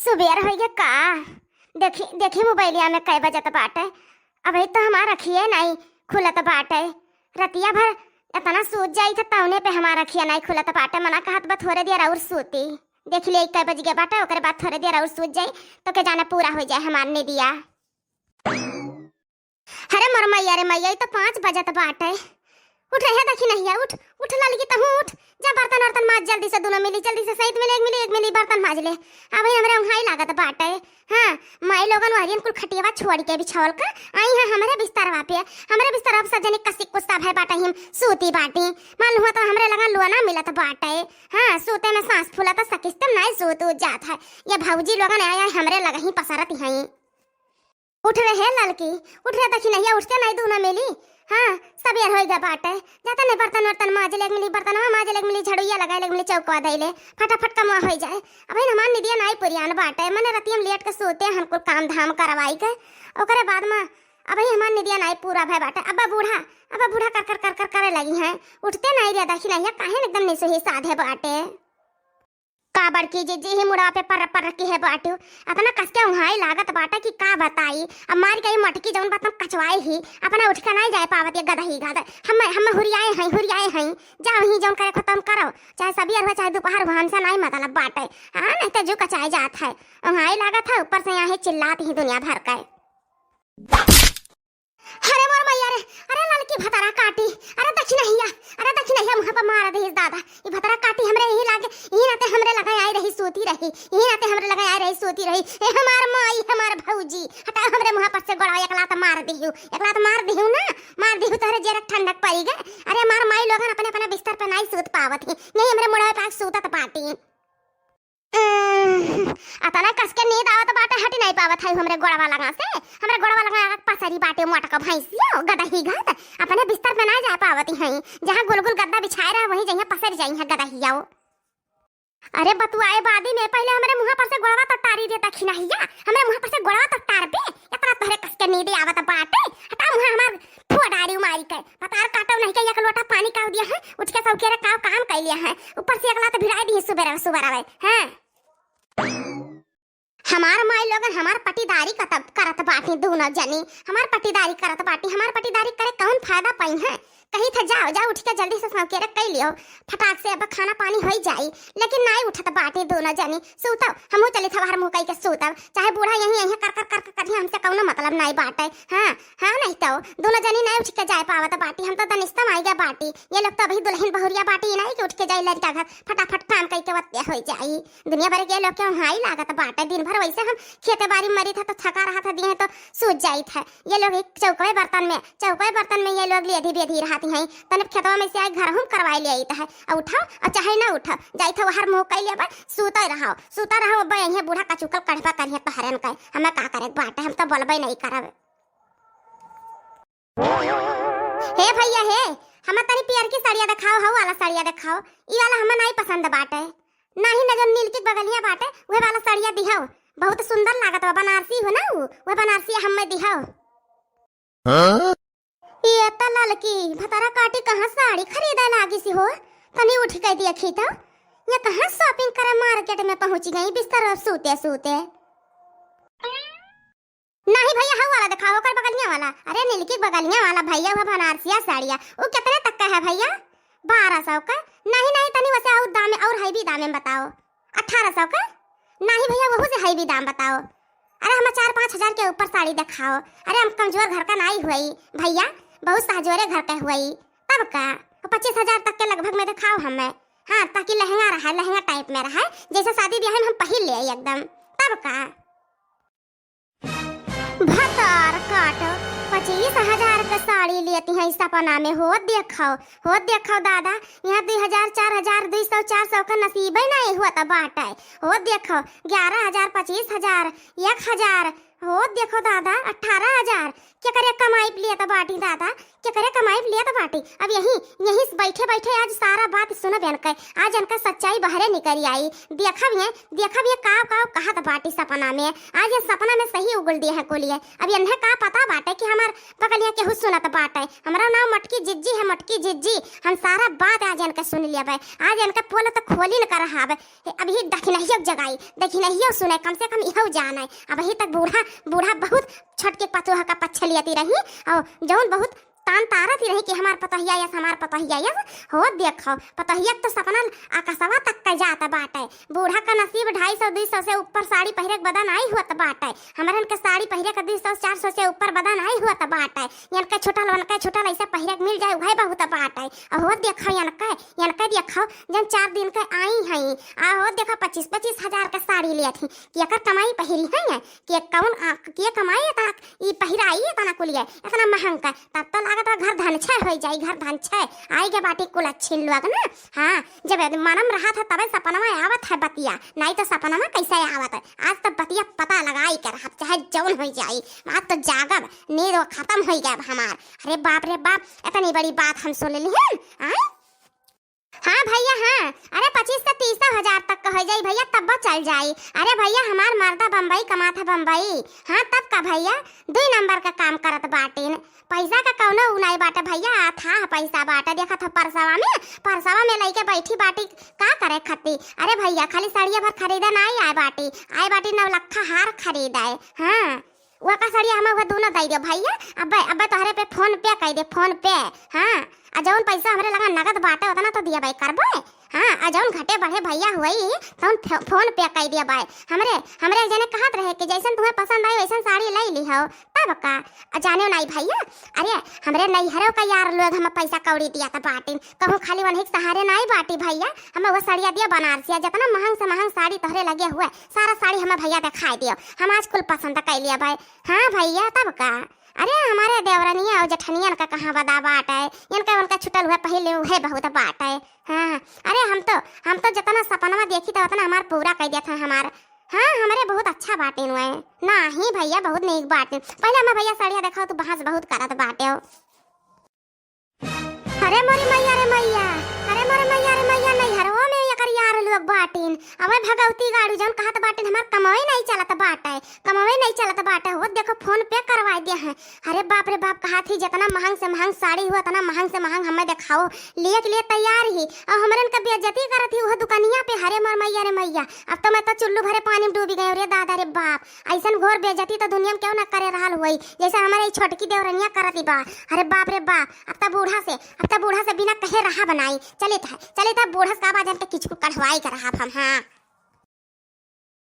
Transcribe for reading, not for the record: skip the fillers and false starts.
सुबेर हो गया का। देखी देखी मोबाइलिया में कै बजत बाटे। अभी तो हमारा रखिए नहीं खुलत बाटे। रतिया भर इतना सूत जाई था तौने पे हमारा रखिया नहीं खुलत बाटे। मना कहत बा थोड़े देर और सूती। देख ले कै बज गया बाटे। ओकरे बाद थोड़े देर और सूत जाई तो के जाने पूरा हो जाए हमार ने दिया। अरे मर मैया रे मैया तो 5 बजत बाटे। उठ रहे देखी नहीं है। उठ उठ ललकी तो उठ जा बर्तन वर्तन माज जल्दी से। दोनों मिली जल्दी से सहित मिले एक मिली बर्तन माज ले। अब हमरे उहाई लागत बाटे। हां माई लोगन वारियन कुल खटियावा छोड़ के बिछावल का आई है हमरे बिस्तरवा पे। हमरे बिस्तरवा पे सजनी कसी कुस्ता भय बाटे। हम सूती बाटी मान हुआ तो हमरे लगा लुआ ना मिलत बाटे। हां सूते में सांस फूला तो सकिस्तम नहीं सूत जात है। ये भौजी लोगन आया हमरे लगा ही पसरत हई। उठ रहे ललकी उठ रहे देखी नहीं उठते नहीं दोनों मिली। हाँ सबेर हो गया बाटे। जाता नहीं बर्तन वर्तन माज ले मिली बर्तन माज ले मिली झड़ुया लगा ले मिली चौका दे फटाफट कमा हो जाए। अब हमार निदिया नहीं पुरियान बाटे। मने रतियम लेट के सोते हमको काम धाम करवाई के ओकरे बाद में अब हमार निदिया नहीं पूरा भय बाटे। अब बूढ़ा कर कर कर करे लगी हैं। उठते नहीं रे देखी नहीं काहे एकदम नहीं सही साधे बाटे। का बड़की जी ही मुड़ा पे पर रखी है बाटू अपना कसके उहाई लागत बाटा कि का बताई। अब मार गई मटकी जौन बात कचवाई ही अपना उठ के नहीं जाए पावत। गदही गाद हम हुरियाए हैं जाओ ही जौन करे खत्म करो चाहे सबेर हो चाहे दोपहर हो। हमसे नहीं मतलब बाटे। हाँ नहीं तो जो कचाए जात है उहाई लागत है। ऊपर से यहाँ चिल्लाती ही दुनिया भर का। अरे मोर मैया रे अरे ललकी भतरा काटी। अरे दक्षिण हिया मुंह पर मार दे दादा। ये भतरा काटी हमरे यही लागे यही नाते हमरे लगा आई रही सोती रही। यही नाते हमरे लगा आई रही सोती रही। ए हमार माई हमार भौजी हटा हमरे मुंह पर से गोड़ा एक लात मार दिहू ना मार दिहू तोरे जरक ठंडक पड़ी गए। अरे हमार माई लोगन अपने अपने बिस्तर पे नहीं सूत पावत है। नहीं हमरे मुंह पे सूतत पाटी। अतना कसके नींद आवत बाटे हटी नहीं पावत है हमरे गोड़वा लगा से। हमरे गोड़वा लगा पसरी बाटे मोटक भैंसियो गदही घात अपने बिस्तर पे ना जा पावत है। जहां गोल-गोल गद्दा बिछाए रहा वहीं जहां पसर जाई है गदहियाओ। अरे बतुआए बादी में पहले हमरे मुंह पर से गोड़वा तो टारी दे दखिना हिया। हमरे मुंह पर से गोड़वा तो टार बे इतना तोहरे कसके नींद आवत बाटे। हटा मुंह हमार फुआ डारी मारी के पतार काटो नहीं के एक लोटा पानी काव दिया है। उठ के सौके रे काम कर लिया है। ऊपर से एक लात भिड़ाई दी सुबेरा हैं। हमार माई लोगन हमार पटीदारी करत बाटी दोनों जनी। हमार पटीदारी करत बाटी। हमार पटीदारी करे कौन फायदा पाई है। कहीं था जाओ उठ के जल्दी से सौके रख कई लियो फटाक से अब खाना पानी हो जाई। लेकिन नहीं उठत बाटी दोनों जनी। सूतव हमहू चली था बाहर मुंह कई के सूतव चाहे बूढ़ा यहीं कर हमसे कौनो मतलब नहीं बाटे। हाँ नहीं तो दोनों जनी नहीं उठ के जाए पावत बाटी। हम तो दनिस्तम आई गया बाटी। ये लोग तो अभी दुल्हन बहुरिया बाटी नहीं कि उठ के जाए लड़का घर फटाफट काम कई के वत्या हो जाई। दुनिया भर के लोग के हाई लागत बाटे। दिन भर वैसे हम खेते बाड़ी मरी था तो थका रहा था दिए तो सूझ जाई था। ये लोग एक चौके बर्तन में ये लोग लेधी बेधी रहती हैं। तने खेतवा में से आई घर हम करवाई ले आई है। अब उठाओ और चाहे ना उठा जाई था हर मुंह कई ले सूता रहो अब यहीं बूढ़ा का चुकल कढ़वा करिए तो हरन का हमें का करे बाटे। हम तो बोलबे नहीं करब। हे भैया हे हम तनी पियर की साड़ियां दिखाओ हौ वाला साड़ियां दिखाओ। ई वाला हमें नहीं पसंद बाटे। नहीं न जो नील की बगलिया बाटे वह वाला साड़ियां दिखाओ। बहुत सुंदर लागत बा बनारसी हो ना वो बनारसी हमें दिखाओ। ये त ललकी भतरा काटी कहां साड़ी खरीदे लागी सी हो। तनी उठ के देखी तो ये कहां शॉपिंग करे मार्केट में पहुंच गई बिस्तर सूते। नहीं भैया हवा वाला दिखाओ कर बगलिया वाला। अरे नीलकी बगलिया वाला भैया वो बनारसिया साड़ियां वो कितने तक का है भैया। 1200 का। नहीं तनी वैसे और दाम और हाई भी दाम बताओ। 1800 का। नहीं भैया वो से हाई भी दाम बताओ। अरे हम 4-5 हजार के ऊपर साड़ी दिखाओ। अरे हम कमजोर घर का नहीं हुई भैया बहुत सहजोरे घर का हुई तब का 25,000 तक के लगभग में दिखाओ हमें। हाँ ताकि लहंगा टाइप में रहा जैसे शादी ब्याह में हम पहन ले एकदम तब का। भतार काट 25,000 का साड़ी लेती है सपना में। हो देखो दादा यहाँ 2,000 4,000 200 400 का नसीब ही नहीं हुआ था बाटा। हो देखो 11,000 25,000 1,000 हो देखो दादा 18,000 क्या करे कमाई लिया था बाटी दादा, क्या करे कमाई लिया था बाटी। अब यहीं यहीं बैठे बैठे आज सारा बात सुनो बहन का, आज इनका सच्चाई बाहर निकल आई। देखा भी है काव काव कहा था बाटी सपना में, आज ये सपना में सही उगल दिया है कोलिए। अब इन्हें का पता बाटे कि हमार पकलिया के हुस सुना था बाटे। हमारा नाम मटकी जिज्जी है, मटकी जिज्जी। हम सारा बात आज इनका सुन लिया भाई, आज इनका पोल तो खोली न कर रहा है। अब ही दखिनहियो जगाई, दखिनहियो सुने, कम से कम इहो जाना है। अब ही तक बूढ़ा बहुत छटके पतोहा का पछलियाती रही और जौन बहुत तान तारती रही कि हमार पतहिया या हमार पतहिया या हो देखो पतहिया तो सपना आकाशवा तक का जाता बाटे। बूढ़ा का नसीब 250-200 से ऊपर साड़ी पहरे बदन आई हुआ बाटे। हमारन के साड़ी पहरे का 200-400 से ऊपर बदन आई हुआ बाटे। इनका छोटा ऐसा पहरे मिल जाए वही बहुत बाटे। हो देखो इनका देखो जन 4 दिन का आई है हो देखो 25-25 हजार का साड़ी लिया थी कि एकर कमाई पहिरी है कि कौन के कमाई ता ई पहिराई तना कुलिया इतना महंगा। तब तो लागत घर धन छे हो जाई, घर धन छे आई के बाटी कुल अच्छी लोग ना। हाँ जब मनम रहा था तब सपना में आवत है बतिया, नहीं तो सपना में कैसे आवत है। आज तो बतिया पता लगाई कर हम चाहे जौन हो जाई, आज तो जागब नींद खत्म हो गया हमार। अरे बाप रे बाप इतनी बड़ी बात हम सुन ली है। हाँ भैया हाँ, अरे 25 से 30 हजार तक का हो जाई भैया, तब चल जाई। अरे भैया हमार मर्दा बम्बई कमा था बम्बई। हाँ तब का भैया 2 नंबर का काम करत बाटे, पैसा का कौनो उनाई बाटे भैया था पैसा बाटे। देखा था परसवा में लइके बैठी बाटी का करे खती। अरे भैया खाली साड़िया भर खरीदा नहीं आए बाटी 9 लाख हार खरीदा है। हाँ वो का साड़िया हम दोनों दे दो भैया। अब तोहरे पे फोन पे कह दे, फोन पे। हाँ जौन पैसा हमरे लगा नगद बाटे उतना तो दिया भाई करबे। हाँ जौन घटे बढ़े भैया हुई तो फोन पे कह दिया भाई। हमरे जने कहत रहे कि जैसन तुम्हें पसंद आई वैसन साड़ी ले ली हो तब का जाने नहीं भैया। अरे हमरे नैहरों का यार लोग हम पैसा कौड़ी दिया था बाटी, कहूँ खाली वही सहारे नहीं बाटी भैया। हमें वो साड़िया दिया बनारसिया जितना महंग से महंग साड़ी तोहरे लगे हुए सारा साड़ी हमें भैया दिखाई दियो, हम आज कुल पसंद कर लिया भाई। हाँ भैया तब का। अरे हमारे देवरनिया और जठनियन का कहाँ बदा बाट है, इनका उनका छुटल हुआ पहले है बहुत बाट है। हाँ अरे हम तो जितना सपना देखी था उतना हमार पूरा कर दिया था हमार। हाँ हमारे बहुत अच्छा बाटे हुए ना ही भैया, बहुत नेक बाटे। पहले हमें भैया साड़िया देखा तो बहस बहुत करत बाटे हो। अरे मोरी मैया रे मैया, अरे मोरी मैया रे मैया नहीं हरो में एकर यार लोग बाटिन। अबे भगवती गाड़ी जन कहत बाटिन हमार कमाई नहीं चलत बाटे हो देखो फोन पे करवा दिया है। अरे बाप रे बाप कहा थी जितना महंग से महंग साड़ी हुआ उतना महंग से महंग हमें दिखाओ लिए के लिए तैयार ही और हमरन का बेइज्जती करत थी वो दुकानिया पे। अरे मोर मैया रे मैया अब तो मैं तो चुल्लू भरे पानी में डूबी गई रे दादा रे बाप। ऐसन घोर बेइज्जती तो दुनिया में क्यों ना करे रहल हुई जैसे हमारे छोटकी देवरनिया करती बा। अरे बाप रे बाप अब तो बूढ़ा से बिना कहे रहा बनाई चले था बूढ़ा का बाजार के किचकू कढ़वाई कर रहा हम। हाँ